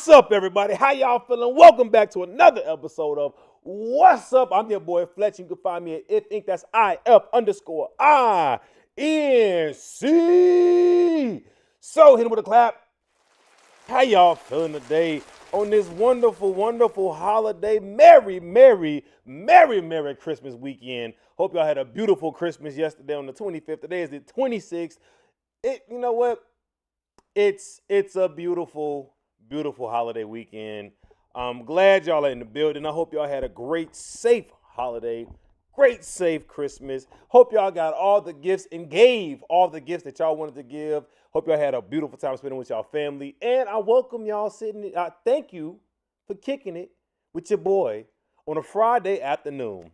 What's up, everybody? How y'all feeling? Welcome back to another episode of What's Up? I'm your boy Fletch. You can find me at If Inc. That's IF_INC. So hit him with a clap. How y'all feeling today on this wonderful, wonderful holiday? Merry Christmas weekend. Hope y'all had a beautiful Christmas yesterday on the 25th. Today is the 26th. You know what? It's a beautiful holiday weekend. I'm glad y'all are in the building. I hope y'all had a great, safe holiday, great, safe Christmas. Hope y'all got all the gifts and gave all the gifts that y'all wanted to give. Hope y'all had a beautiful time spending with y'all family. And I welcome y'all sitting. Thank you for kicking it with your boy on a Friday afternoon.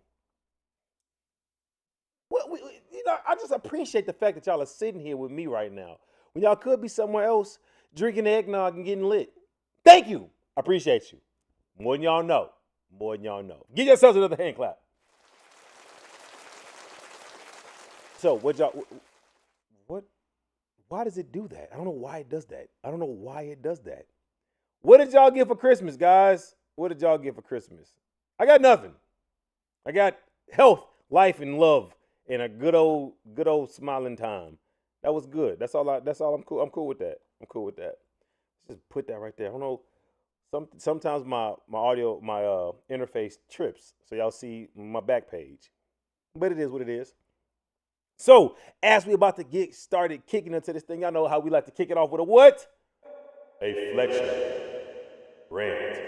I just appreciate the fact that y'all are sitting here with me right now when y'all could be somewhere else drinking eggnog and getting lit. Thank you. I appreciate you. More than y'all know. Give yourselves another hand clap. So, why does it do that? I don't know why it does that. What did y'all get for Christmas, guys? What did y'all get for Christmas? I got nothing. I got health, life, and love, and a good old smiling time. That was good. That's all. I'm cool. I'm cool with that. Just put that right there. I don't know. Sometimes my audio, my interface trips, so y'all see my back page. But it is what it is. So as we about to get started kicking into this thing, y'all know how we like to kick it off with a what? A flexion rant.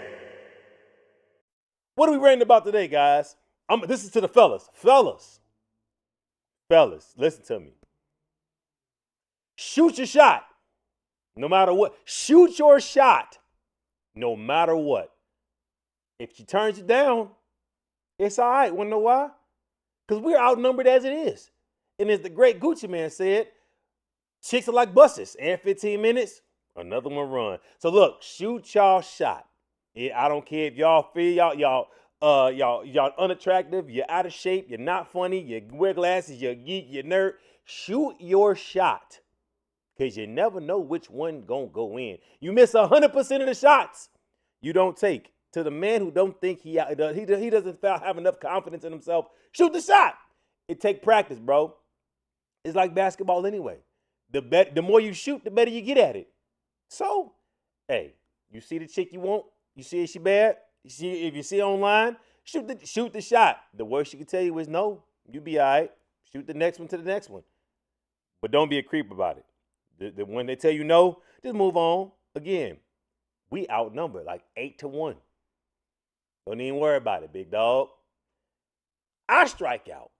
What are we ranting about today, guys? This is to the fellas. Fellas, listen to me. Shoot your shot. No matter what. Shoot your shot. No matter what. If she turns you down, it's all right. Want to know why? Because we're outnumbered as it is. And as the great Gucci Man said, chicks are like buses. Every 15 minutes, another one run. So look, shoot y'all shot. I don't care if y'all feel y'all unattractive, you're out of shape, you're not funny, you wear glasses, you're a geek, you're nerd. Shoot your shot. Because you never know which one gonna go in. You miss 100% of the shots you don't take. To the man who don't think he doesn't have enough confidence in himself, shoot the shot. It take practice, bro. It's like basketball anyway. The more you shoot, the better you get at it. So, hey, you see the chick you want? You see if she bad? If you see her online, shoot the shot. The worst she can tell you is no. You be all right. Shoot the next one to the next one. But don't be a creep about it. When they tell you no, just move on. Again, we outnumber like 8-1. Don't even worry about it, big dog. I strike out,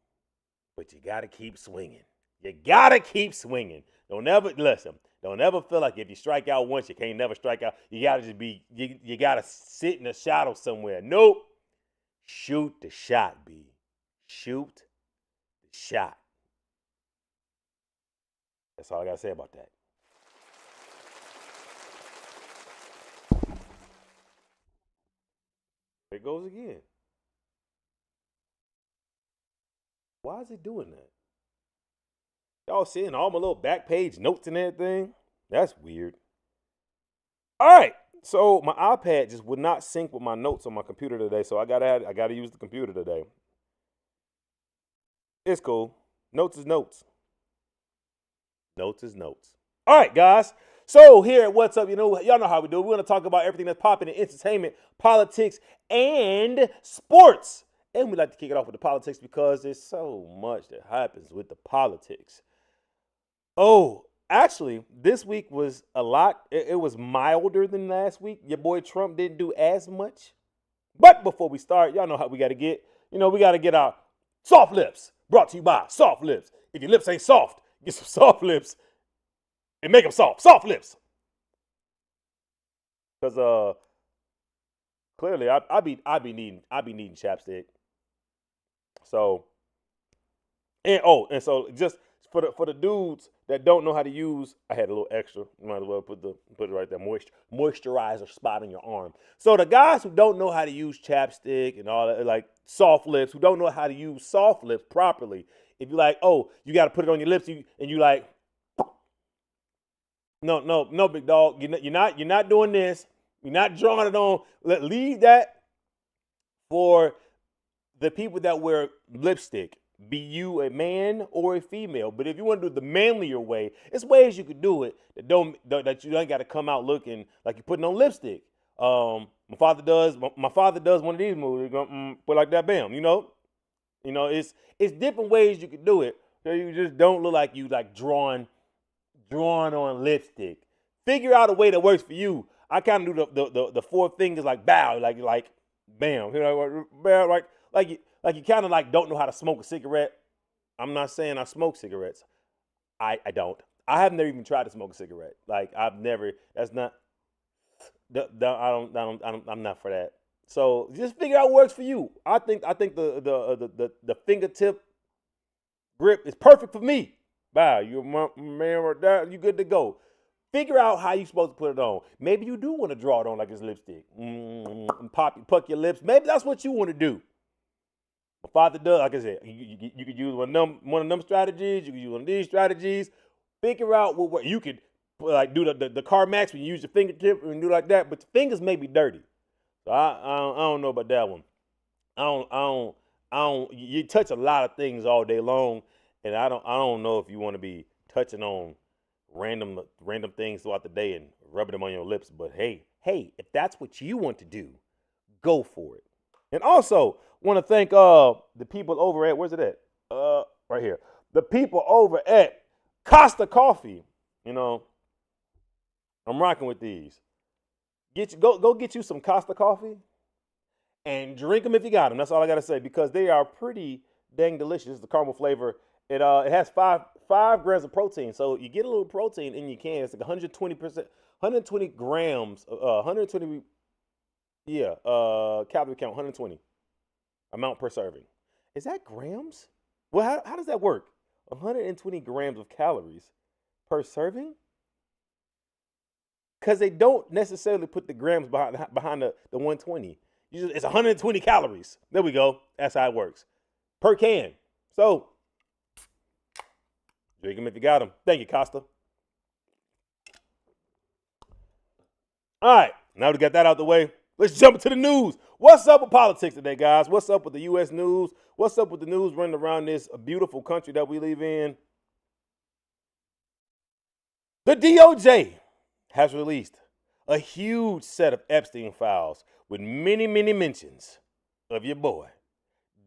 but you got to keep swinging. Don't ever feel like if you strike out once, you can't never strike out. You got to you got to sit in the shadow somewhere. Nope. Shoot the shot, B. Shoot the shot. That's all I got to say about that. There it goes again. Why is it doing that? Y'all seeing all my little back page notes and everything? That's weird. All right. So my iPad just would not sync with my notes on my computer today, so I gotta use the computer today. It's cool. Notes is notes. Notes is notes. All right, guys. So here at What's Up, y'all know how we do. We're going to talk about everything that's popping in entertainment, politics, and sports. And we like to kick it off with the politics because there's so much that happens with the politics. Oh, actually, this week was a lot. It was milder than last week. Your boy Trump didn't do as much. But before we start, y'all know how we got to get. We got to get our soft lips. Brought to you by Soft Lips. If your lips ain't soft, get some soft lips and make them soft. Soft lips. Because clearly I be needing chapstick. So so just for the dudes that don't know how to use, I had a little extra. You might as well put it right there, moisturizer spot on your arm. So the guys who don't know how to use chapstick and all that, like soft lips, who don't know how to use soft lips properly, if you're like, oh, you got to put it on your lips, and you like, no, big dog, you're not doing this. You're not drawing it on. Leave that for the people that wear lipstick. Be you a man or a female. But if you want to do it the manlier way, it's ways you could do it that you don't got to come out looking like you're putting on lipstick. My father does one of these movies. Put like that, bam. It's different ways you could do it. So you just don't look like you like drawing on lipstick. Figure out a way that works for you. I kind of do the four fingers like bow, like bam, like you kind of like don't know how to smoke a cigarette. I'm not saying I smoke cigarettes. I don't. I have never even tried to smoke a cigarette. Like I've never. That's not. I'm not for that. So just figure out what works for you. I think the fingertip grip is perfect for me. Wow, you're my man right there. You good to go. Figure out how you're supposed to put it on. Maybe you do want to draw it on like it's lipstick. Puck your lips. Maybe that's what you want to do. My father does, like I said, you could use one of them strategies. You could use one of these strategies. Figure out what you could like do the CarMax when you use your fingertip and do like that. But the fingers may be dirty. So I don't know about that one. I don't. You touch a lot of things all day long, and I don't know if you want to be touching on random things throughout the day and rubbing them on your lips. But hey, if that's what you want to do, go for it. And also want to thank the people over at, where's it at? Right here. The people over at Costa Coffee. I'm rocking with these. Go get you some Costa Coffee and drink them if you got them. That's all I got to say, because they are pretty dang delicious. The caramel flavor. It has 5 grams of protein, so you get a little protein in your can. It's like 120 grams, 120. Yeah, calorie count 120 amount per serving. Is that grams? Well, how does that work? 120 grams of calories per serving? Because they don't necessarily put the grams behind the 120. It's 120 calories. There we go. That's how it works. Per can. So, drink them if you got them. Thank you, Costa. All right. Now we got that out the way. Let's jump into the news. What's up with politics today, guys? What's up with the U.S. news? What's up with the news running around this beautiful country that we live in? The DOJ has released a huge set of Epstein files with many, many mentions of your boy,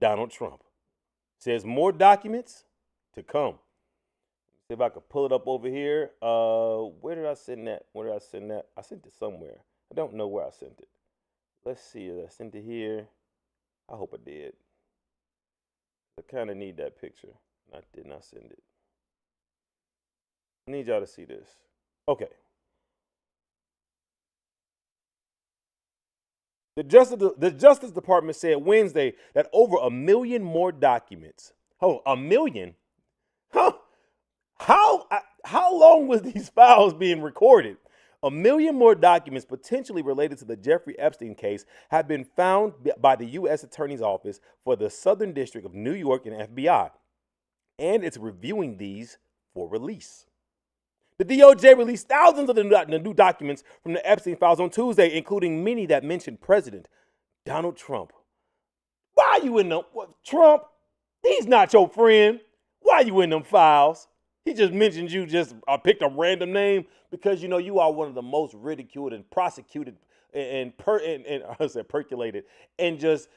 Donald Trump. Says more documents to come. See if I could pull it up over here. Where did I send that? I sent it somewhere. I don't know where I sent it. Let's see if I sent it here. I hope I did. I kind of need that picture. I did not send it. I need y'all to see this. Okay. The Justice Department said Wednesday that over 1 million more documents. Oh, 1 million? Huh? How long was these files being recorded? 1 million more documents potentially related to the Jeffrey Epstein case have been found by the U.S. Attorney's Office for the Southern District of New York and FBI, and it's reviewing these for release. The DOJ released thousands of the new documents from the Epstein files on Tuesday, including many that mentioned President Donald Trump. Why are you in them? Trump? He's not your friend. Why are you in them files? He just mentioned you, just picked a random name because you are one of the most ridiculed and prosecuted and I said percolated and just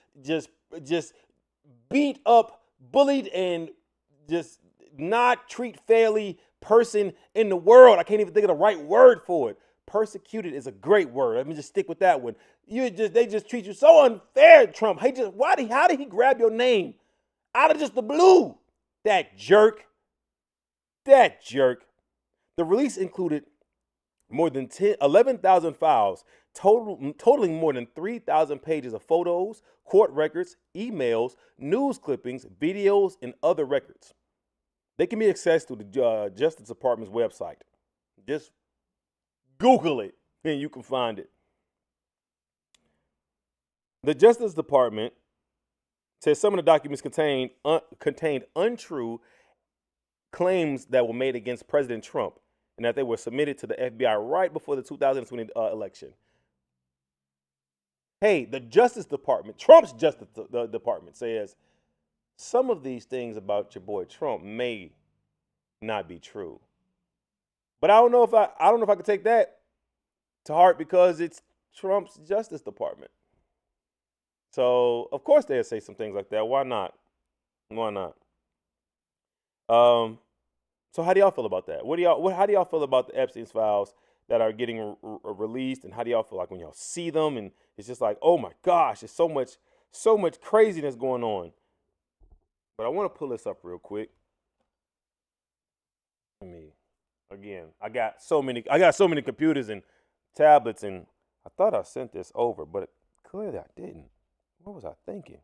beat up, bullied, and just not treat fairly person in the world. I can't even think of the right word for it. Persecuted is a great word. Let me just stick with that one. They just treat you so unfair, Trump. How did he grab your name out of just the blue? That jerk. The release included more than 11,000 files, totaling more than 3,000 pages of photos, court records, emails, news clippings, videos, and other records. They can be accessed through the Justice Department's website. Just Google it, and you can find it. The Justice Department says some of the documents contained untrue claims that were made against President Trump and that they were submitted to the FBI right before the 2020 election. Hey, the Justice Department, Trump's Justice Department says some of these things about your boy Trump may not be true. But I don't know if I could take that to heart because it's Trump's Justice Department. So of course they'll say some things like that. Why not? Why not? Um, so how do y'all feel about that? How do y'all feel about the Epstein's files that are getting released, and how do y'all feel like when y'all see them and it's just like, oh my gosh, there's so much craziness going on. But I want to pull this up real quick. Let me again. I got so many computers and tablets, and I thought I sent this over, but clearly I didn't. What was I thinking?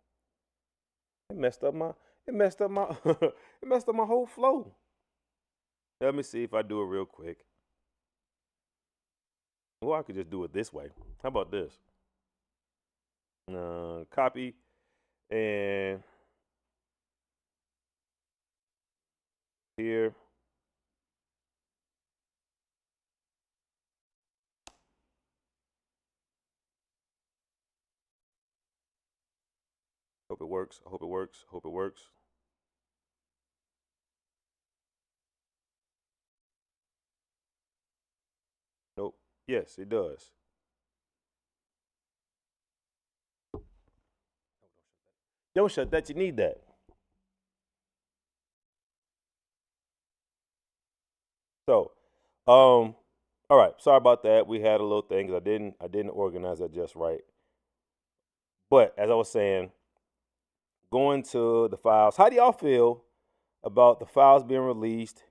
It messed up my it messed up my it messed up my whole flow. Let me see if I do it real quick. Or I could just do it this way. How about this? Copy and here. Hope it works. I hope it works. Hope it works. Nope. Yes, it does. Don't shut that. You need that. So, all right. Sorry about that. We had a little thing because I didn't organize that just right. But as I was saying, going to the files. How do y'all feel about the files being released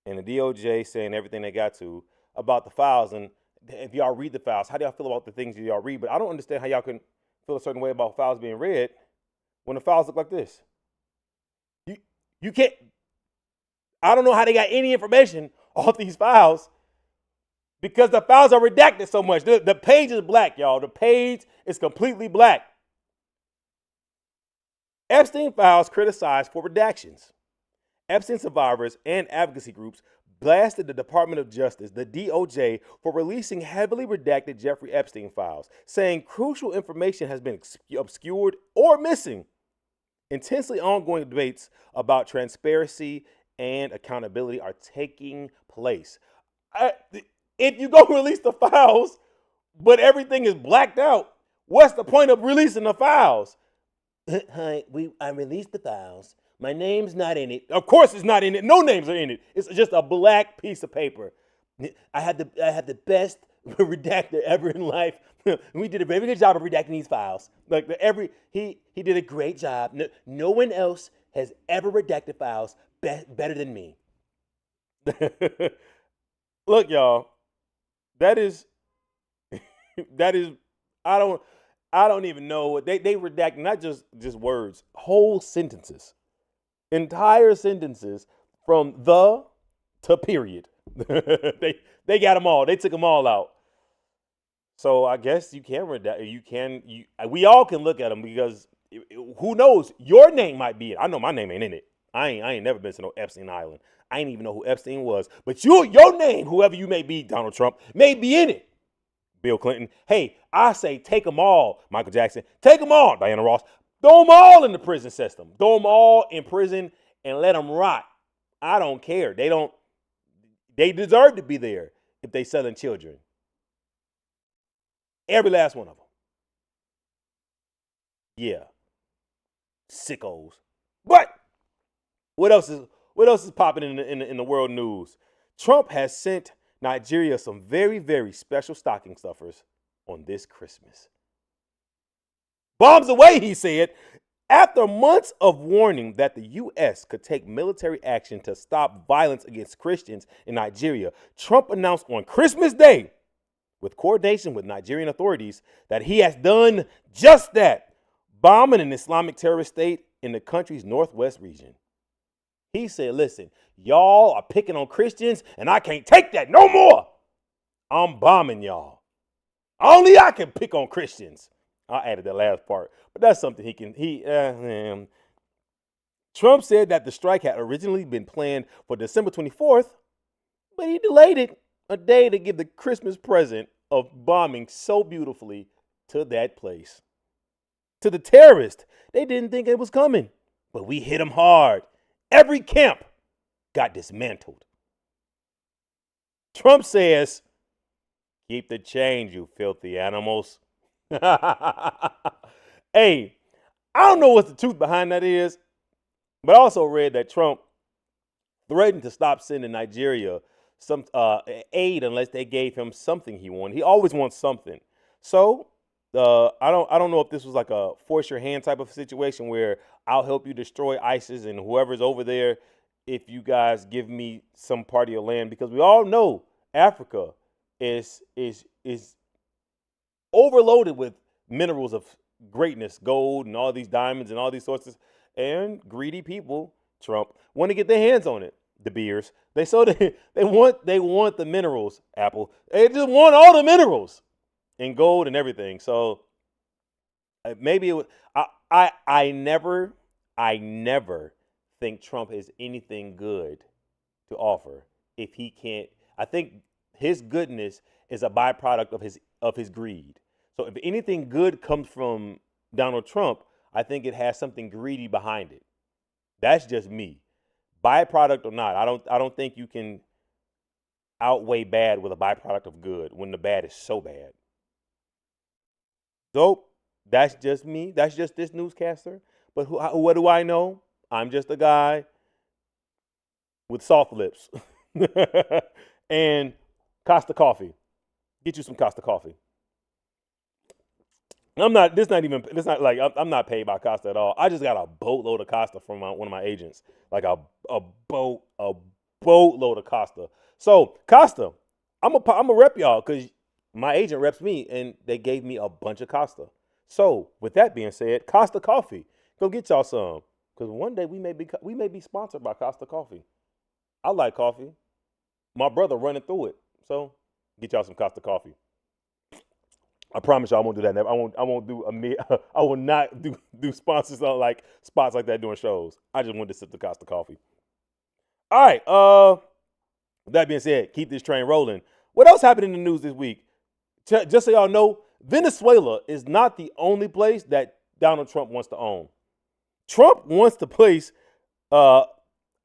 and the DOJ saying everything they got to about the files? And if y'all read the files, how do y'all feel about the things that y'all read? But I don't understand how y'all can feel a certain way about files being read when the files look like this. You can't. I don't know how they got any information off these files because the files are redacted so much. The page is black, y'all. The page is completely black. Epstein files criticized for redactions. Epstein survivors and advocacy groups blasted the Department of Justice, the DOJ, for releasing heavily redacted Jeffrey Epstein files, saying crucial information has been obscured or missing. Intensely ongoing debates about transparency and accountability are taking place. If you go release the files, but everything is blacked out, what's the point of releasing the files? Hi, I released the files. My name's not in it. Of course it's not in it. No names are in it. It's just a black piece of paper. I had the best redactor ever in life. We did a very good job of redacting these files. Like he did a great job. No one else has ever redacted files better than me. Look, y'all, that is that is I don't I don't even know. They redact not just words, whole sentences, entire sentences from the to period. they got them all. They took them all out. So I guess you can redact. We all can look at them because who knows? Your name might be it. I know my name ain't in it. I ain't never been to no Epstein Island. I ain't even know who Epstein was. But your name, whoever you may be, Donald Trump, may be in it. Bill Clinton. Hey, I say take them all, Michael Jackson. Take them all, Diana Ross. Throw them all in the prison system. Throw them all in prison and let them rot. I don't care. They deserve to be there if they selling children. Every last one of them. Yeah. Sickos. But what else is popping in the world news? Trump has sent Nigeria some very, very special stocking stuffers on this Christmas. Bombs away, he said. After months of warning that the U.S. could take military action to stop violence against Christians in Nigeria, Trump announced on Christmas Day, with coordination with Nigerian authorities, that he has done just that, bombing an Islamic terrorist state in the country's northwest region. He said, listen, y'all are picking on Christians, and I can't take that no more. I'm bombing y'all. Only I can pick on Christians. I added that last part, but that's something Trump said that the strike had originally been planned for December 24th, but he delayed it a day to give the Christmas present of bombing so beautifully to that place. To the terrorists, they didn't think it was coming, but we hit them hard. Every camp got dismantled. Trump says, keep the change, you filthy animals. Hey, I don't know what the truth behind that is, but I also read that Trump threatened to stop sending Nigeria some aid unless they gave him something he wanted. He always wants something. So I don't know if this was like a force your hand type of situation where I'll help you destroy ISIS and whoever's over there if you guys give me some part of your land, because we all know Africa is overloaded with minerals of greatness, gold and all these diamonds and all these sources, and greedy people, Trump, want to get their hands on it. The beers, they want the minerals. Apple, they just want all the minerals and gold and everything. So maybe it was, I never think Trump has anything good to offer if he can't. I think his goodness is a byproduct of his greed. So if anything good comes from Donald Trump, I think it has something greedy behind it. That's just me. Byproduct or not, I don't think you can outweigh bad with a byproduct of good when the bad is so bad. So that's just me. That's just this newscaster. But what do I know? I'm just a guy with soft lips and Costa coffee. Get you some Costa coffee. I'm not. This not like I'm not paid by Costa at all. I just got a boatload of Costa from one of my agents, like a boatload of Costa. So Costa, I'm a rep y'all because my agent reps me, and they gave me a bunch of Costa. So with that being said, Costa coffee, go get y'all some, because one day we may be sponsored by Costa coffee. I like coffee. My brother running through it, so get y'all some Costa coffee. I promise you, I won't do that. I won't do I will not do sponsors on like spots like that during shows. I just wanted to sip the Costa coffee. All right. With that being said, keep this train rolling. What else happened in the news this week? Just so y'all know, Venezuela is not the only place that Donald Trump wants to own. Trump wants to place. How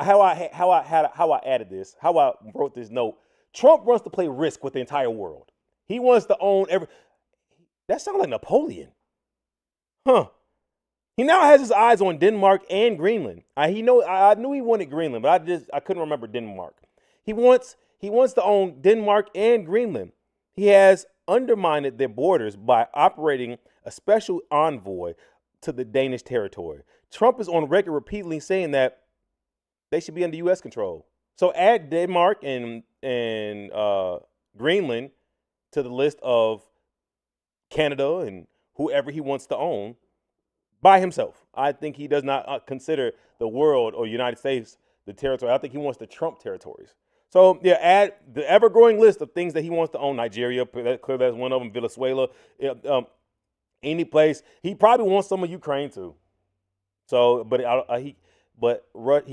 I added this. How I wrote this note. Trump wants to play Risk with the entire world. He wants to own every. That sounds like Napoleon. Huh. He now has his eyes on Denmark and Greenland. I knew he wanted Greenland, but I couldn't remember Denmark. He wants to own Denmark and Greenland. He has undermined their borders by operating a special envoy to the Danish territory. Trump is on record repeatedly saying that they should be under U.S. control. So add Denmark and Greenland to the list of Canada and whoever he wants to own by himself. I think he does not consider the world or United States the territory. I think he wants the Trump territories. So yeah, add the ever-growing list of things that he wants to own. Nigeria, clearly that's one of them. Venezuela, any place. He probably wants some of Ukraine too. So, he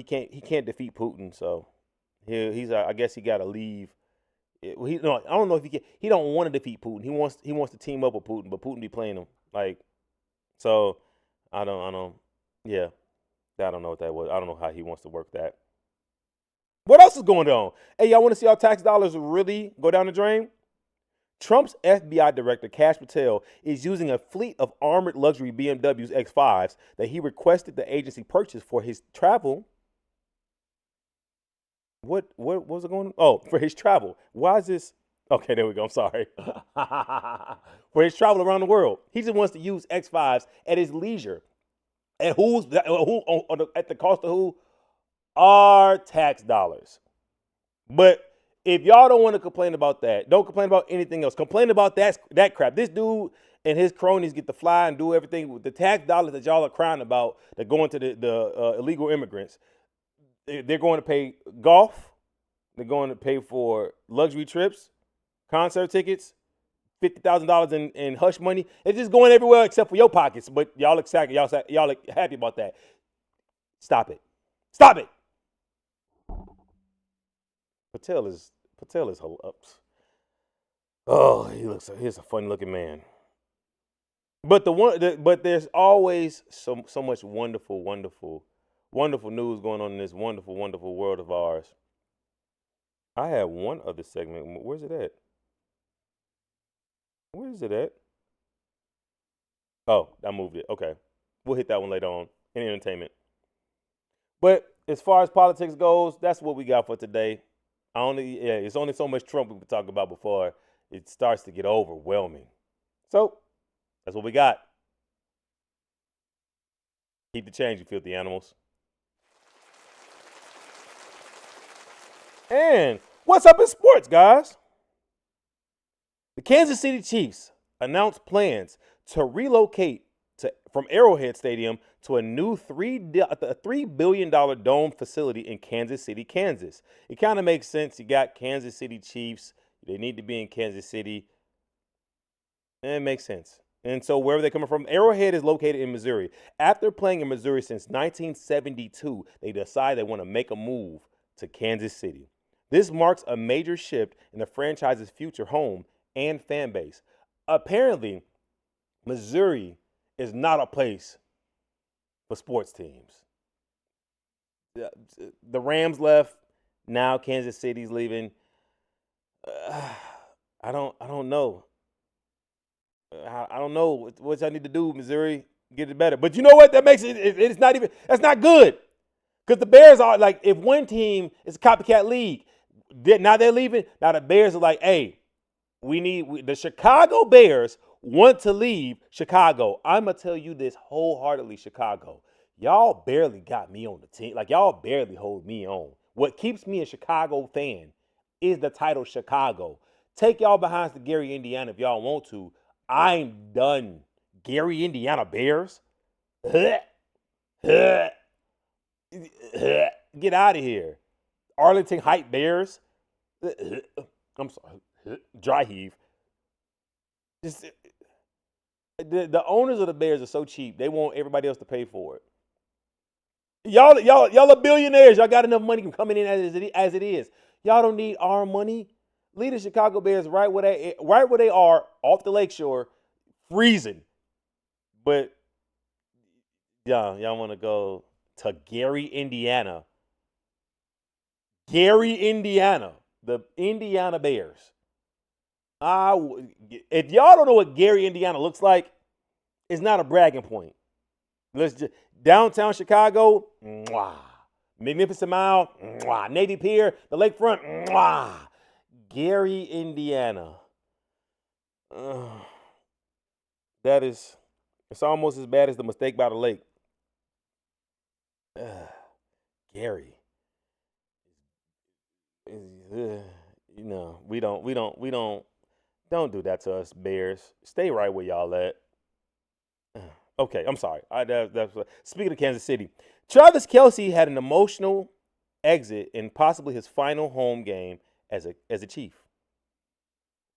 can't defeat Putin. So I guess he got to leave. I don't know if he can. He don't want to defeat Putin. He wants to team up with Putin, but Putin be playing him like. So I don't. Yeah, I don't know what that was. I don't know how he wants to work that. What else is going on? Hey, y'all want to see our tax dollars really go down the drain? Trump's FBI director, Kash Patel, is using a fleet of armored luxury BMWs X5s that he requested the agency purchase for his travel. What was it going on? Oh, for his travel. Why is this? Okay, there we go. I'm sorry. For his travel around the world. He just wants to use X5s at his leisure. At at the cost of who? Our tax dollars. But if y'all don't want to complain about that, don't complain about anything else. Complain about that crap. This dude and his cronies get to fly and do everything with the tax dollars that y'all are crying about that go into the illegal immigrants. They're going to pay golf. They're going to pay for luxury trips, concert tickets, $50,000 in hush money. It's just going everywhere except for your pockets. But y'all excited. Y'all happy about that. Stop it. Stop it. Patel is oh, he's a funny looking man. But there's always so much wonderful news going on in this wonderful world of ours. I had one other segment. Where's it at? Where is it at? Oh, I moved it. Okay, we'll hit that one later on in entertainment. But as far as politics goes, that's what we got for today. It's only so much Trump we can talk about before it starts to get overwhelming. So that's what we got. Keep the change, you filthy animals. And what's up in sports, guys? The Kansas City Chiefs announced plans to relocate from Arrowhead Stadium to a new $3 billion dome facility in Kansas City, Kansas. It kind of makes sense. You got Kansas City Chiefs. They need to be in Kansas City. And it makes sense. And so wherever they're coming from, Arrowhead is located in Missouri. After playing in Missouri since 1972, they decide they want to make a move to Kansas City. This marks a major shift in the franchise's future home and fan base. Apparently, Missouri is not a place for sports teams. The Rams left. Now Kansas City's leaving. I don't know. I don't know what y'all need to do, Missouri, get it better. But you know what? That makes it's not even, that's not good. Because the Bears are like, if one team is a copycat league, now they're leaving. Now the Bears are like, hey, the Chicago Bears want to leave Chicago. I'm going to tell you this wholeheartedly, Chicago. Y'all barely got me on the team. Like, y'all barely hold me on. What keeps me a Chicago fan is the title Chicago. Take y'all behind the Gary, Indiana if y'all want to. I'm done. Gary, Indiana Bears? Get out of here. Arlington Heights Bears? I'm sorry. Dry heave. The owners of the Bears are so cheap. They want everybody else to pay for it. Y'all are billionaires. Y'all got enough money coming in as it is. Y'all don't need our money. Leave the Chicago Bears right where they are, off the lakeshore, freezing. But y'all want to go to Gary, Indiana. Gary, Indiana. The Indiana Bears. If y'all don't know what Gary, Indiana looks like, it's not a bragging point. Downtown Chicago, mwah. Magnificent Mile, mwah. Navy Pier, the lakefront, mwah. Gary, Indiana. It's almost as bad as the mistake by the lake. Gary. We don't do that to us, Bears. Stay right where y'all at. Okay, I'm sorry. Speaking of Kansas City, Travis Kelce had an emotional exit in possibly his final home game as a Chief.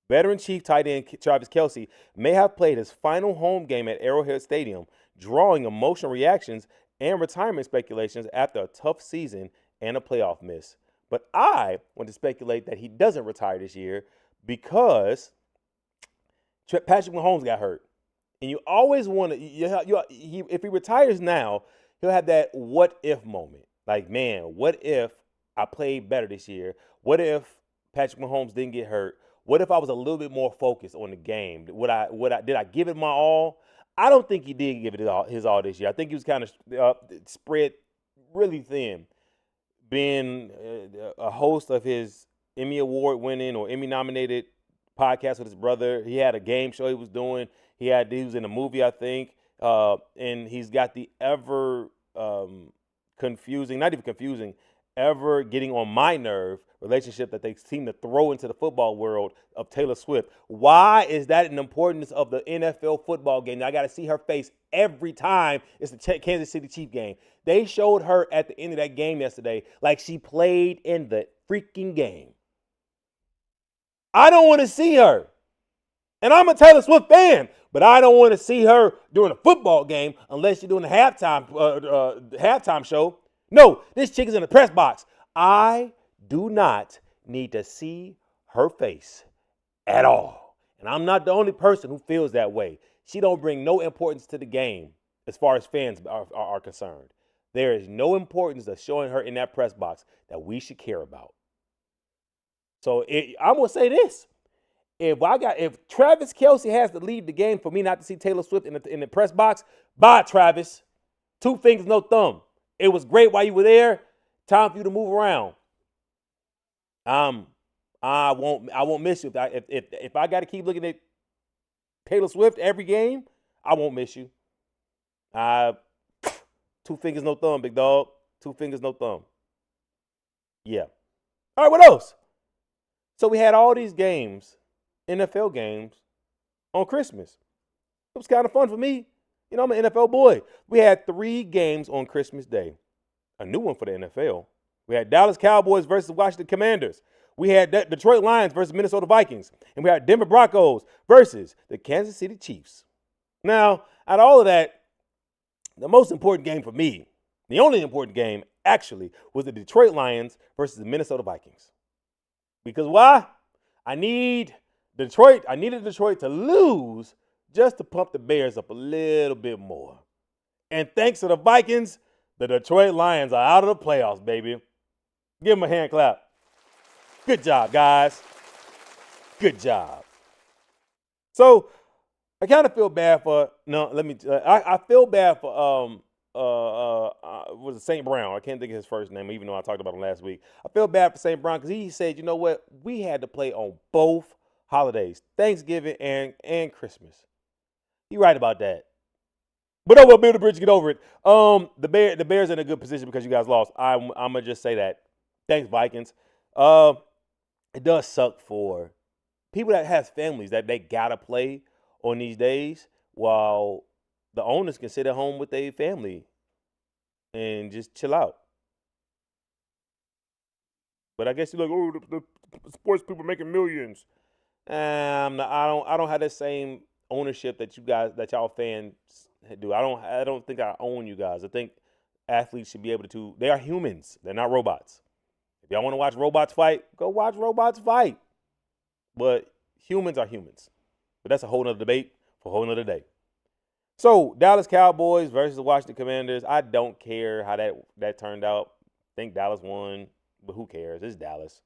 Veteran Chief tight end Travis Kelce may have played his final home game at Arrowhead Stadium, drawing emotional reactions and retirement speculations after a tough season and a playoff miss. But I want to speculate that he doesn't retire this year because Patrick Mahomes got hurt. And you always want to, if he retires now, he'll have that what if moment. Like, man, what if I played better this year? What if Patrick Mahomes didn't get hurt? What if I was a little bit more focused on the game? Did I give it my all? I don't think he did give it his all this year. I think he was kind of spread really thin. Being a host of his Emmy Award winning or Emmy nominated podcast with his brother, he had a game show he was doing. He was in a movie, I think, and he's got the ever confusing, not even confusing, ever getting on my nerve relationship that they seem to throw into the football world of Taylor Swift. Why is that an importance of the NFL football game? Now, I got to see her face every time it's the Kansas City Chiefs game. They showed her at the end of that game yesterday like she played in the freaking game. I don't want to see her. And I'm a Taylor Swift fan, but I don't want to see her during a football game unless you're doing a halftime show. No, this chick is in the press box. I do not need to see her face at all. And I'm not the only person who feels that way. She don't bring no importance to the game as far as fans are concerned. There is no importance of showing her in that press box that we should care about. So I'm gonna say this: if Travis Kelce has to leave the game for me not to see Taylor Swift in the press box, bye, Travis. 2 fingers, no thumb. It was great while you were there. Time for you to move around. I won't miss you if I got to keep looking at Taylor Swift every game. I won't miss you. 2 fingers, no thumb, big dog. 2 fingers, no thumb. Yeah. All right, what else? So we had all these games, NFL games, on Christmas. It was kind of fun for me. You know, I'm an NFL boy. We had 3 games on Christmas Day. A new one for the NFL. We had Dallas Cowboys versus Washington Commanders. We had Detroit Lions versus Minnesota Vikings. And we had Denver Broncos versus the Kansas City Chiefs. Now, out of all of that, the most important game for me, the only important game, actually, was the Detroit Lions versus the Minnesota Vikings. Because why? I needed Detroit to lose just to pump the Bears up a little bit more. And thanks to the Vikings, the Detroit Lions are out of the playoffs, baby. Give them a hand clap. Good job, guys. Good job. So I kind of feel bad for I feel bad for was it St. Brown? I can't think of his first name, even though I talked about him last week. I feel bad for St. Brown because he said, you know what, we had to play on both holidays, Thanksgiving and Christmas. You're right about that. But oh well, build a bridge, get over it. The Bears are in a good position because you guys lost. I'm gonna just say that. Thanks, Vikings. It does suck for people that has families that they gotta play on these days, while the owners can sit at home with their family and just chill out. But I guess you're like, oh, the sports people making millions. I don't have the same ownership that y'all fans do. I don't think I own you guys. I think athletes should be able to. They are humans. They're not robots. If y'all want to watch robots fight, go watch robots fight. But humans are humans. But that's a whole nother debate for a whole nother day. So Dallas Cowboys versus the Washington Commanders. I don't care how that turned out. I think Dallas won, but who cares? It's Dallas.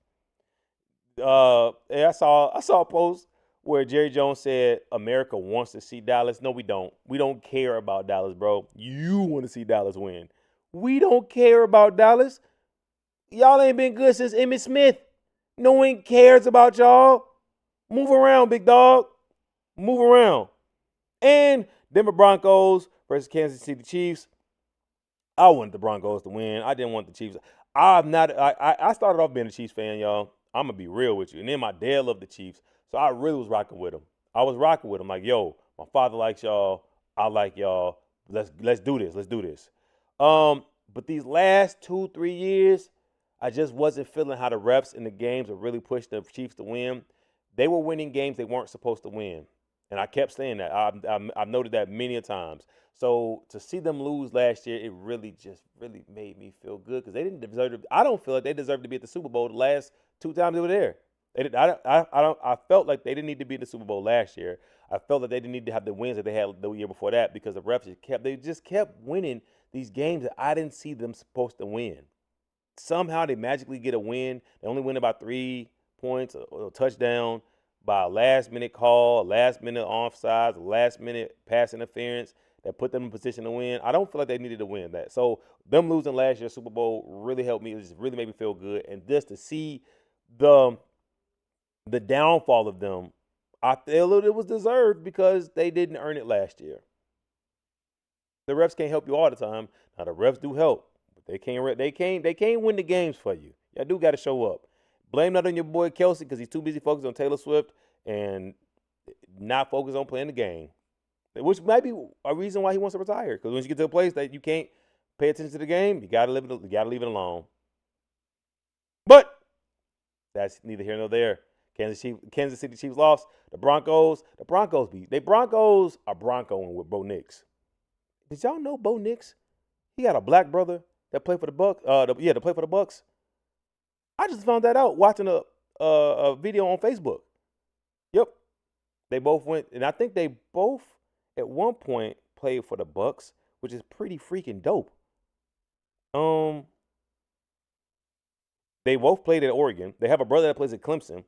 I saw a post where Jerry Jones said America wants to see Dallas. No, we don't. We don't care about Dallas, bro. You want to see Dallas win. We don't care about Dallas. Y'all ain't been good since Emmitt Smith. No one cares about y'all. Move around, big dog. Move around. And Denver Broncos versus Kansas City Chiefs. I wanted the Broncos to win. I didn't want the Chiefs. I started off being a Chiefs fan, y'all. I'm going to be real with you. And then my dad loved the Chiefs. So I really was rocking with them. I was rocking with them like, yo, my father likes y'all. I like y'all. Let's do this. Let's do this. But these last 2-3 years, I just wasn't feeling how the refs in the games have really pushed the Chiefs to win. They were winning games they weren't supposed to win. And I kept saying that. I've noted that many a times. So to see them lose last year, it really made me feel good because they didn't deserve to. I don't feel like they deserved to be at the Super Bowl the last 2 times they were there. I felt like they didn't need to be in the Super Bowl last year. I felt like they didn't need to have the wins that they had the year before that because the refs just kept winning these games that I didn't see them supposed to win. Somehow they magically get a win. They only win about 3 points, a touchdown by a last-minute call, a last-minute offsides, a last-minute pass interference that put them in position to win. I don't feel like they needed to win that. So them losing last year's Super Bowl really helped me. It just really made me feel good. And just to see the downfall of them, I feel it was deserved because they didn't earn it last year. The refs can't help you all the time. Now the refs do help. They can't win the games for you. Y'all do got to show up. Blame that on your boy Kelce because he's too busy focused on Taylor Swift and not focused on playing the game, which might be a reason why he wants to retire. Because once you get to a place that you can't pay attention to the game, you gotta leave it alone. But that's neither here nor there. Kansas City Chiefs lost. The Broncos are broncoing with Bo Nix. Did y'all know Bo Nix? He got a black brother that played for the Bucs. To play for the Bucs. I just found that out watching a video on Facebook. Yep, they both went, and I think they both at one point played for the Bucks, which is pretty freaking dope. Um, they both played at Oregon. They have a brother that plays at Clemson,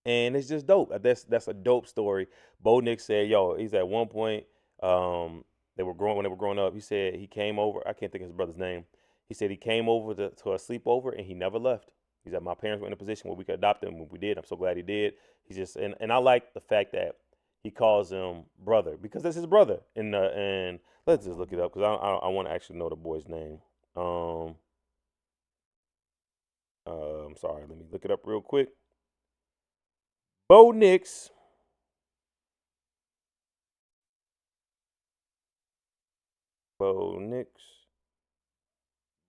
and it's just dope. That's a dope story. Bo Nix said, "Yo, he's at one point. They were growing when they were growing up. He said he came over. I can't think of his brother's name. He said he came over to a sleepover and he never left. He said my parents were in a position where we could adopt him. We did. I'm so glad he did. He's just and I like the fact that he calls him brother because that's his brother. And let's just look it up because I want to actually know the boy's name. Um, I'm sorry. Let me look it up real quick. Bo Nix. Bo Nix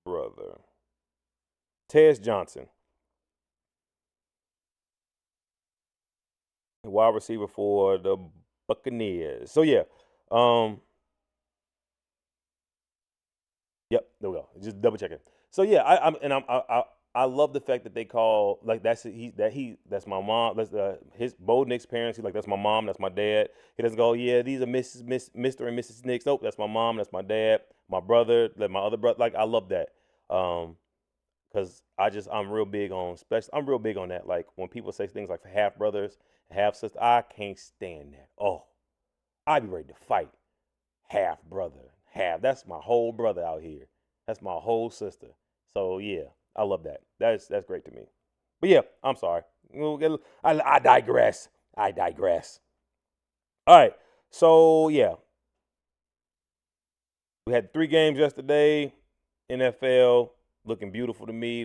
brother. Tez Johnson. Wide receiver for the Buccaneers. So yeah. Yep, there we go. Just double checking. So yeah, I love the fact that they call like that's my mom. That's his Bo Nick's parents. He's like that's my mom. That's my dad. He doesn't go yeah these are Mr. and Mrs. Nicks. Nope, that's my mom. That's my dad. My brother. Like my other brother. Like I love that. Because I'm real big on I'm real big on that. Like when people say things like half brothers, half sister, I can't stand that. Oh, I'd be ready to fight. Half brother, half. That's my whole brother out here. That's my whole sister. So yeah, I love that. That's great to me. But yeah, I'm sorry. I digress. I digress. All right. So yeah, we had 3 games yesterday. NFL looking beautiful to me.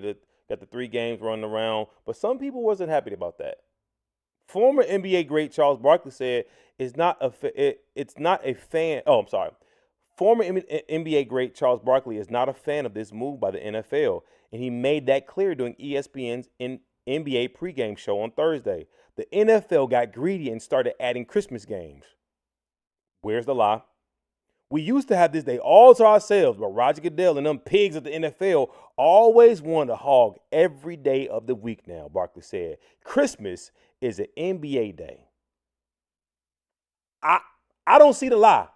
Got the 3 games running around, but some people wasn't happy about that. Former NBA great Charles Barkley said it's not a fan. Oh, I'm sorry. Former NBA great Charles Barkley is not a fan of this move by the NFL, and he made that clear during ESPN's NBA pregame show on Thursday. The NFL got greedy and started adding Christmas games. Where's the lie? We used to have this day all to ourselves, but Roger Goodell and them pigs at the NFL always want to hog every day of the week now, Barkley said. Christmas is an NBA day. I don't see the lie.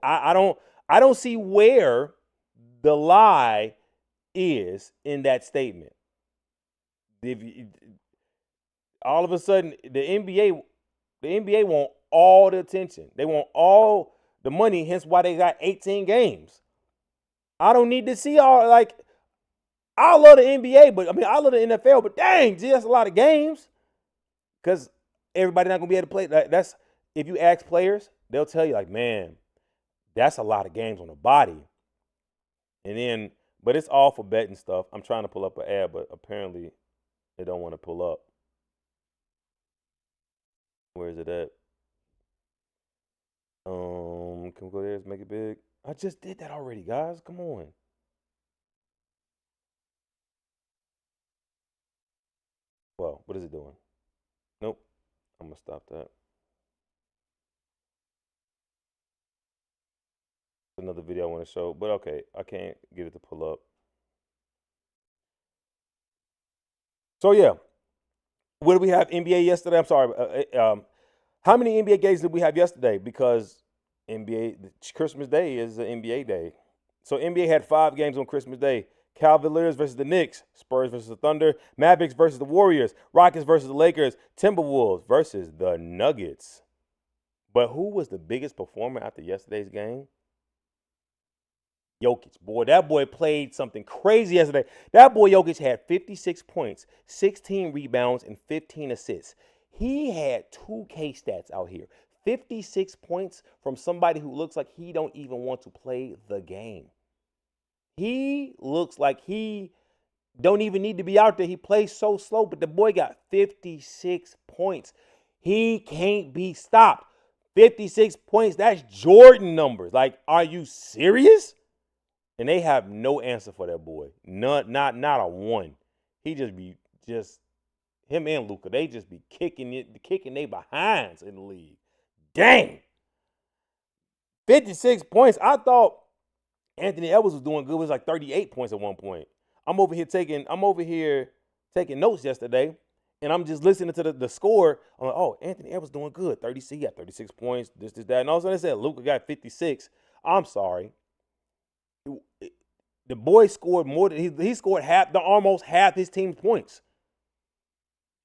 I don't see where the lie is in that statement. All of a sudden, the NBA want all the attention. They want all the money, hence why they got 18 games. I don't need to see all I love the NBA, but I love the NFL, but dang, gee, that's a lot of games. Because everybody not gonna be able to play. That's if you ask players, they'll tell you like, man, that's a lot of games on the body. And then, but it's all for betting stuff. I'm trying to pull up an ad, but apparently they don't want to pull up. Where is it at? Can we go there? Let's make it big. I just did that already, guys. Come on. Well, what is it doing? Nope. I'm gonna stop that. Another video I want to show, but okay, I can't get it to pull up. So yeah, what did we have NBA yesterday? I'm sorry. How many NBA games did we have yesterday? Because Christmas Day is an NBA day. So NBA had 5 games on Christmas Day. Cavaliers versus the Knicks, Spurs versus the Thunder, Mavericks versus the Warriors, Rockets versus the Lakers, Timberwolves versus the Nuggets. But who was the biggest performer after yesterday's game? Jokic. Boy, that boy played something crazy yesterday. That boy Jokic had 56 points, 16 rebounds, and 15 assists. He had 2K stats out here. 56 points from somebody who looks like he don't even want to play the game. He looks like he don't even need to be out there. He plays so slow, but the boy got 56 points. He can't be stopped. 56 points, that's Jordan numbers. Like, are you serious? And they have no answer for that boy. Not a one. He just him and Luka, they just be kicking their behinds in the league. Dang. 56 points. I thought Anthony Edwards was doing good. It was like 38 points at one point. I'm over here taking notes yesterday, And I'm just listening to the score. I'm like, oh, Anthony Edwards doing good. 36, he got 36 points, this, that. And all of a sudden they said Luka got 56. I'm sorry. The boy scored more than he scored almost half his team's points.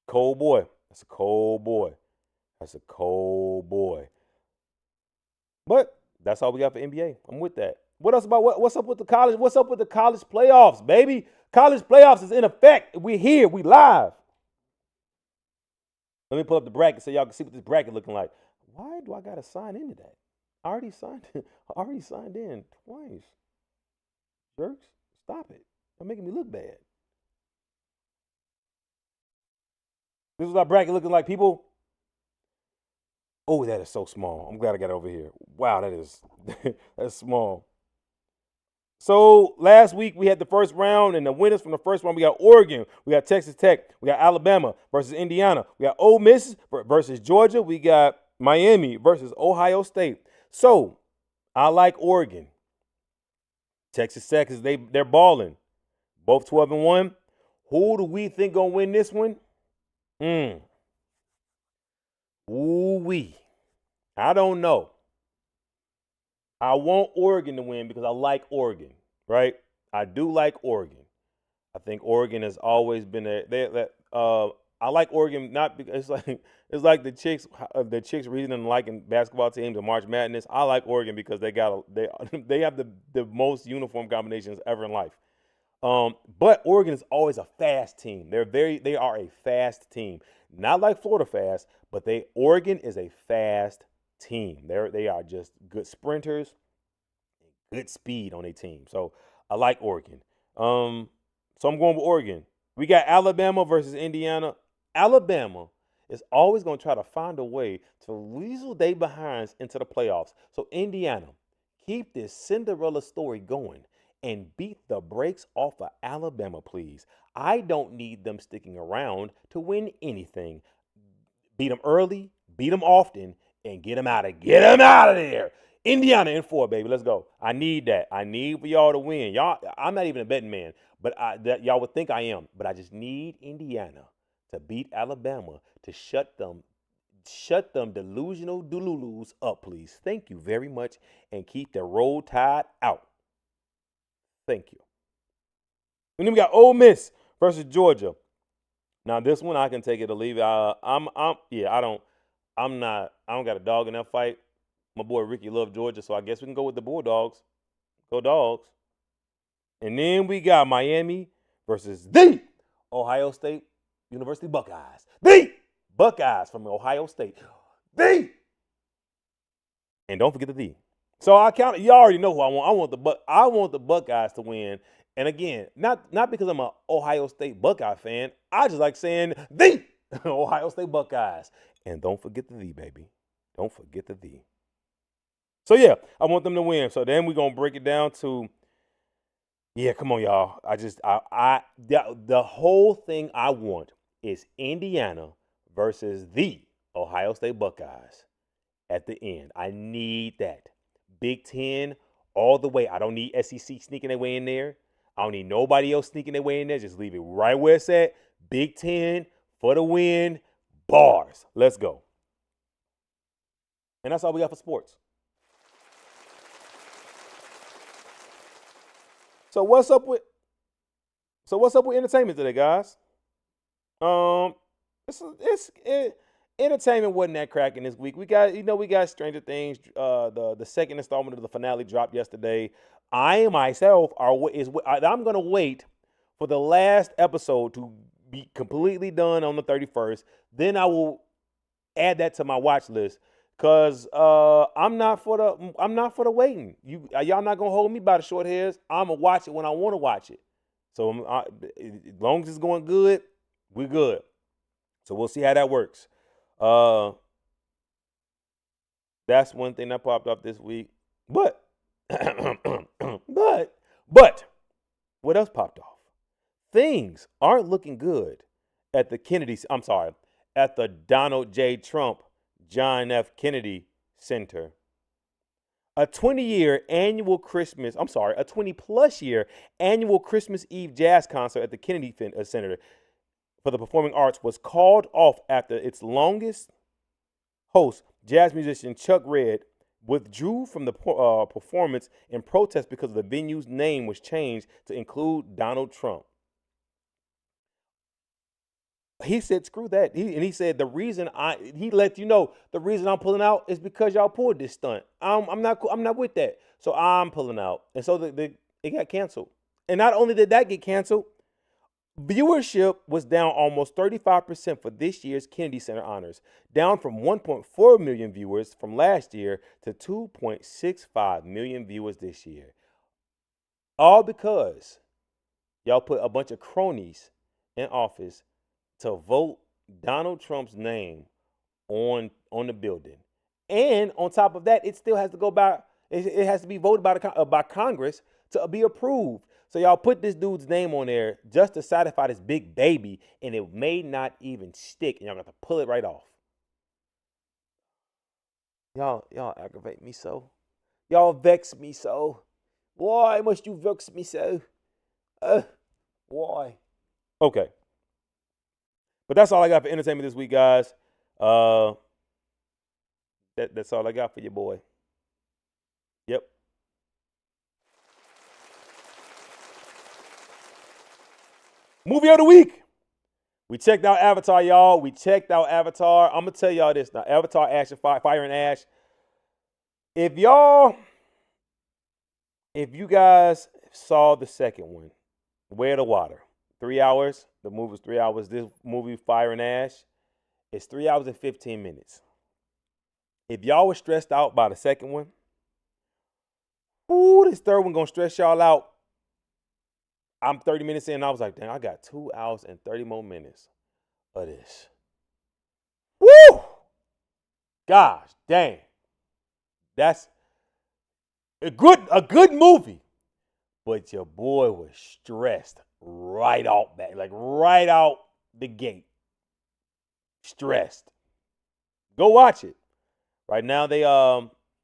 Cold boy. That's a cold boy. That's a cold boy. But that's all we got for NBA. I'm with that. What else about what's up with the college? What's up with the college playoffs, baby? College playoffs is in effect. We're here. We live. Let me pull up the bracket so y'all can see what this bracket looking like. Why do I gotta sign into that? I already signed in twice. Jerks, stop it. You're making me look bad. This is our bracket looking like, people. Oh, that is so small. I'm glad I got it over here. Wow, that is that's small. So last week we had the first round, and the winners from the first round, we got Oregon, we got Texas Tech, we got Alabama versus Indiana, we got Ole Miss versus Georgia, we got Miami versus Ohio State. So I like Oregon. Texas Tech they're balling, both 12-1. Who do we think gonna win this one? Ooh-wee. I don't know. I want Oregon to win because I like Oregon, right? I do like Oregon. I think Oregon has always been I like Oregon not because it's like the chicks reason and liking basketball teams and March Madness. I like Oregon because they have the most uniform combinations ever in life. But Oregon is always a fast team. They are a fast team. Not like Florida fast, but Oregon is a fast team. They are just good sprinters, good speed on their team. So I like Oregon. So I'm going with Oregon. We got Alabama versus Indiana. Alabama is always going to try to find a way to weasel their behinds into the playoffs. So Indiana, keep this Cinderella story going and beat the brakes off of Alabama, please. I don't need them sticking around to win anything. Beat them early, beat them often, and get them out of there. Indiana in 4, baby. Let's go. I need that. I need for y'all to win. Y'all, I'm not even a betting man, but y'all would think I am. But I just need Indiana to beat Alabama to shut them delusional Delulus up, please. Thank you very much, and keep the Roll Tide out. Thank you. And then we got Ole Miss versus Georgia. Now this one I can take it or leave it. I don't got a dog in that fight. My boy Ricky loves Georgia, so I guess we can go with the Bulldogs. Go Dogs. And then we got Miami versus the Ohio State University Buckeyes. The Buckeyes from Ohio State. The. And don't forget the D. So you already know who I want. I want the Buckeyes to win. And again, not because I'm an Ohio State Buckeye fan. I just like saying the Ohio State Buckeyes. And don't forget the D, baby. Don't forget the D. So yeah, I want them to win. So then we're gonna break it down to, yeah, come on, y'all. The whole thing I want is Indiana versus the Ohio State Buckeyes at the end. I need that. Big Ten all the way. I don't need SEC sneaking their way in there. I don't need nobody else sneaking their way in there. Just leave it right where it's at. Big Ten for the win. Bars. Let's go. And that's all we got for sports. So what's up with entertainment today, guys? Entertainment wasn't that cracking this week. We got Stranger Things. The second installment of the finale dropped yesterday. I myself I'm gonna wait for the last episode to be completely done on the 31st. Then I will add that to my watch list. Cause I'm not for the waiting. Y'all not gonna hold me by the short hairs. I'm gonna watch it when I want to watch it. So as long as it's going good, we're good. So we'll see how that works. That's one thing that popped up this week. But what else popped off? Things aren't looking good at the Donald J. Trump John F. Kennedy Center. A 20-plus year annual Christmas Eve jazz concert at the Kennedy Center for the performing arts was called off after its longest host, jazz musician Chuck Red, withdrew from the performance in protest because the venue's name was changed to include Donald Trump. He said, "Screw that." He said the reason he let you know the reason I'm pulling out is because y'all pulled this stunt. I'm not with that, so I'm pulling out. And so it got canceled. And not only did that get canceled, viewership was down almost 35% for this year's Kennedy Center Honors, down from 1.4 million viewers from last year to 2.65 million viewers this year. All because y'all put a bunch of cronies in office to vote Donald Trump's name on the building. And on top of that, it still has to go by, it has to be voted by Congress to be approved. So y'all put this dude's name on there just to satisfy this big baby, and it may not even stick, and y'all got to pull it right off. Y'all aggravate me so. Y'all vex me so. Why must you vex me so? Why? Okay. But that's all I got for entertainment this week, guys. That's all I got for you, boy. Yep. Movie of the week. We checked out Avatar, y'all. We checked out Avatar. I'm going to tell y'all this now. Avatar, Ash and Fire and Ash. If you guys saw the second one, Way of the Water, 3 hours. The movie was 3 hours. This movie, Fire and Ash, is 3 hours and 15 minutes. If y'all were stressed out by the second one, this third one going to stress y'all out. I'm 30 minutes in, and I was like, dang, I got 2 hours and 30 more minutes of this. Woo! Gosh, dang. That's a good movie. But your boy was stressed right out the gate. Stressed. Go watch it. Right now, they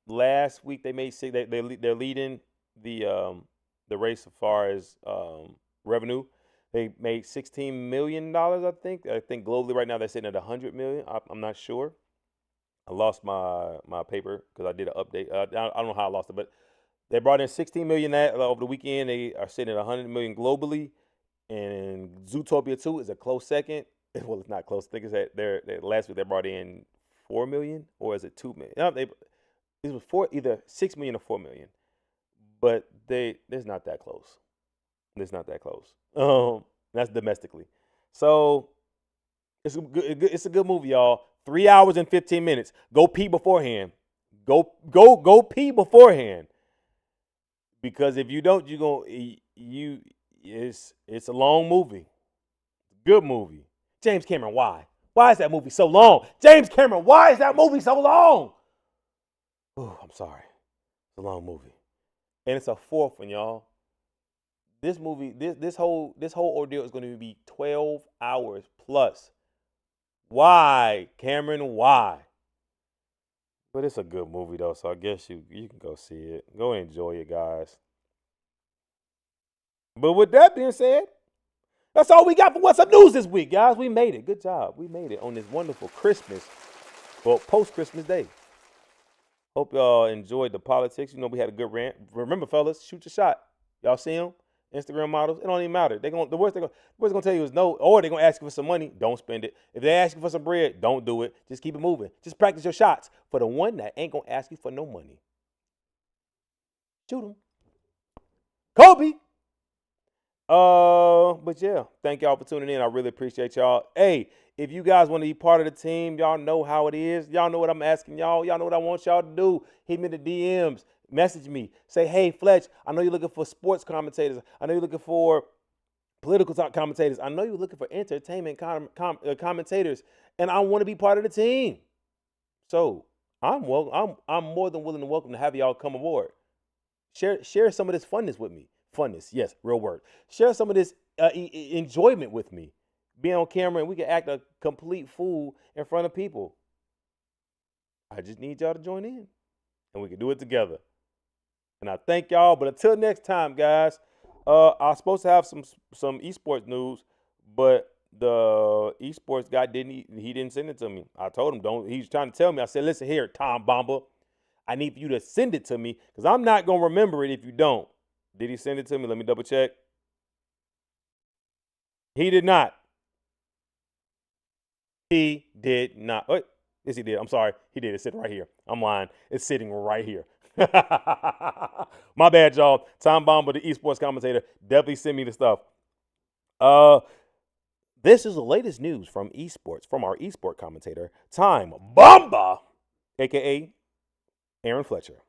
last week they made six. They're leading the race as far as revenue. They made $16 million, I think. I think globally right now they're sitting at $100 million. I'm not sure. I lost my paper because I did an update. I don't know how I lost it, but they brought in $16 million over the weekend. They are sitting at $100 million globally, and Zootopia 2 is a close second. Well, it's not close. I think it's that last week they brought in $4 million, or is it $2 million? No, it was either $6 million or $4 million, but it's not that close. It's not that close. That's domestically. So it's a good movie, y'all. 3 hours and 15 minutes. Go pee beforehand. Go pee beforehand. Because if you don't, it's a long movie. Good movie. James Cameron, why? Why is that movie so long? James Cameron, why is that movie so long? Oh, I'm sorry. It's a long movie. And it's a fourth one, y'all. This movie, this whole ordeal is going to be 12 hours plus. Why, Cameron? Why? But it's a good movie though, so I guess you can go see it. Go enjoy it, guys. But with that being said, that's all we got for What's Up News this week, guys. We made it. Good job. We made it on this wonderful Christmas, well, post-Christmas day. Hope y'all enjoyed the politics. You know, we had a good rant. Remember, fellas, shoot your shot. Y'all see them? Instagram models. It don't even matter. The worst they're gonna tell you is no, or they're gonna ask you for some money. Don't spend it. If they ask you for some bread, don't do it. Just keep it moving. Just practice your shots for the one that ain't gonna ask you for no money. Shoot them. Kobe. But yeah, thank y'all for tuning in. I really appreciate y'all. Hey, if you guys want to be part of the team, y'all know how it is. Y'all know what I'm asking y'all. Y'all know what I want y'all to do. Hit me in the DMs. Message me. Say, hey, Fletch, I know you're looking for sports commentators. I know you're looking for political talk commentators. I know you're looking for entertainment commentators, and I want to be part of the team. So I'm more than willing to welcome to have y'all come aboard. Share some of this funness with me. Funness, yes, real word. Share some of this enjoyment with me. Being on camera and we can act a complete fool in front of people. I just need y'all to join in, and we can do it together. And I thank y'all. But until next time, guys, I was supposed to have some esports news, but the esports guy he didn't send it to me. I told him don't. He's trying to tell me. I said, listen here, Tom Bomba, I need for you to send it to me because I'm not gonna remember it if you don't. Did he send it to me? Let me double check. He did not. He did not. Oh, yes, he did. I'm sorry. He did. It's sitting right here. I'm lying. It's sitting right here. My bad, y'all. Tom Bomba, the esports commentator, definitely send me the stuff. This is the latest news from esports, from our esport commentator, Time Bomba, aka Aaron Fletcher.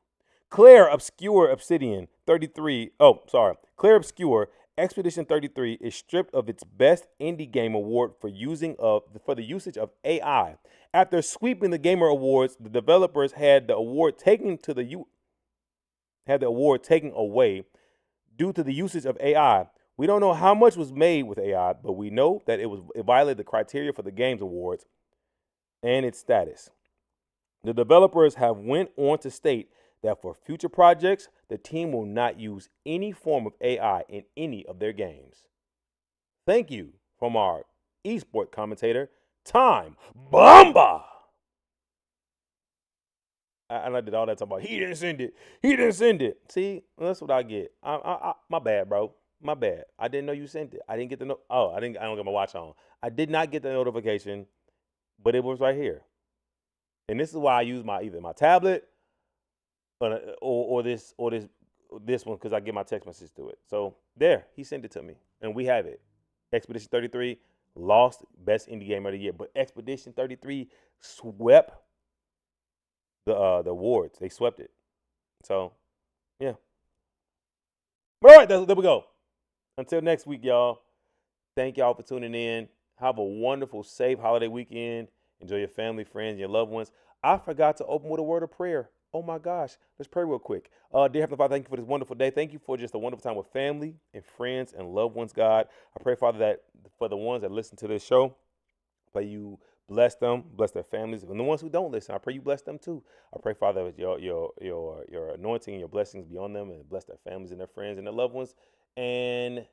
Claire Obscure Obsidian 33. Oh, sorry. Claire Obscure Expedition 33 is stripped of its Best Indie Game award for the usage of AI. After sweeping the Gamer Awards, the developers had the award taken away due to the usage of AI. We don't know how much was made with AI, but we know that it violated the criteria for the Games Awards and its status. The developers have went on to state that for future projects, the team will not use any form of AI in any of their games. Thank you from our esport commentator, Time Bomba. And I did all that talking about he didn't send it. He didn't send it. See, that's what I get. My bad, bro. My bad. I didn't know you sent it. I didn't get the I don't get my watch on. I did not get the notification, but it was right here. And this is why I use either my tablet or this one because I get my text message to it. So there, he sent it to me, and we have it. Expedition 33 lost Best Indie Game of the Year, but Expedition 33 swept the awards. They swept it. So yeah. But all right, there we go. Until next week, y'all. Thank y'all for tuning in. Have a wonderful, safe holiday weekend. Enjoy your family, friends, and your loved ones. I forgot to open with a word of prayer. Oh my gosh. Let's pray real quick. Dear Heavenly Father, thank you for this wonderful day. Thank you for just a wonderful time with family and friends and loved ones, God. I pray, Father, that for the ones that listen to this show, pray you bless them, bless their families. And the ones who don't listen, I pray you bless them too. I pray, Father, that your anointing and your blessings be on them and bless their families and their friends and their loved ones. And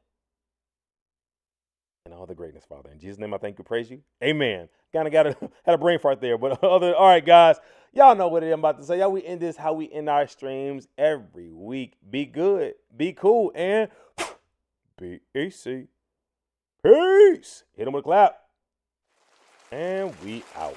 all the greatness, Father. In Jesus' name, I thank you, praise you. Amen. Kind of had a brain fart there, but all right, guys, y'all know what I'm about to say. Y'all, we end this how we end our streams every week. Be good, be cool, and be easy. Peace. Hit them with a clap, and we out.